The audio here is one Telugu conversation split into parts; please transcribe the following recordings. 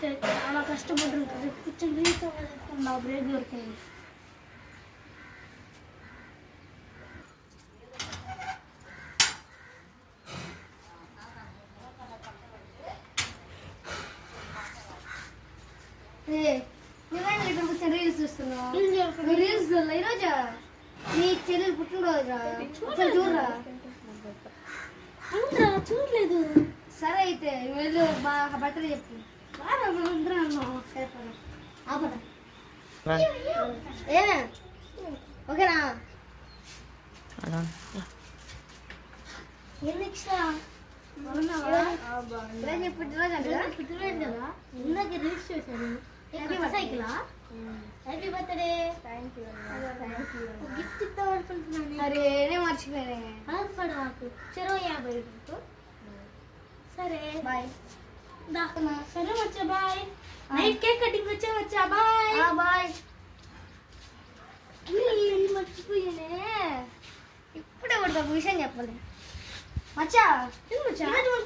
అయితే చాలా కష్టపడుతుంది కూర్చొని రీల్స్ నా బ్రేక్ దొరికింది. నువ్వేనా ఇక్కడ కూర్చొని రీల్స్ చూస్తున్నావు? రీల్స్ ఈరోజు నీ చెల్లెలు పుట్టినరోజు చూడరా? అవునరా చూడలేదు. సరే అయితే వెళ్ళు బాగా బర్త్డే చెప్పు. ఏమే ఓకేనా? పుట్టినరోజు అంటే కదా ఇందాక రీల్స్ చూసాను. సైకిలా హ్యాపీ బర్త్డే. గిఫ్ట్ ఇద్దాం అనుకుంటున్నాను. అరే నేను మర్చిపోయానే. బాధపడకు. చెరో 50 రూపాయలు. సరే బాయ్. సరే వచ్చా బాయ్. నైట్ కేక్ కటింగ్ వచ్చా బాయ్. బాయ్. మర్చిపోయానే. ఇప్పుడే ఒక విషయం చెప్పాలి మచ్చా.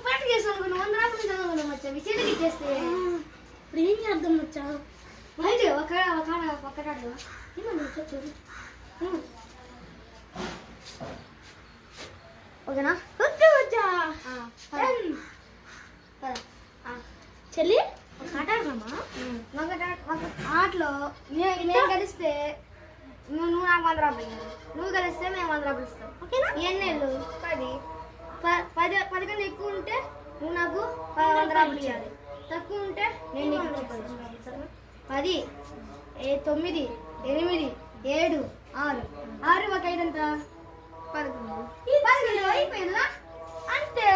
పాటకి వేసాను 100 రూపాయలు చదవను మచ్చా. విషయానికి ఇచ్చేస్తే ఇప్పుడు ఏం చేద్దాం వచ్చా? బయట ఒక్కటాడు ఓకేనా? వచ్చా చెల్లి ఆటలో నేను కలిస్తే నువ్వు నాకు 100 రూపాయలు, నువ్వు కలిస్తే మేము 100 రూపాయలు ఇస్తాం. ఓకేనా? ఎన్నేళ్ళు? 10 కన్నా ఎక్కువ ఉంటే నువ్వు నాకు 100 రూపాయలు ఇవ్వాలి. తక్కువ ఉంటే నేను నీకు 100 రూపాయలు ఇస్తాను. 10, 9, 8, 7, 6 ఒక 5 ఎంత? 11 అయిపోయిందా? అంటే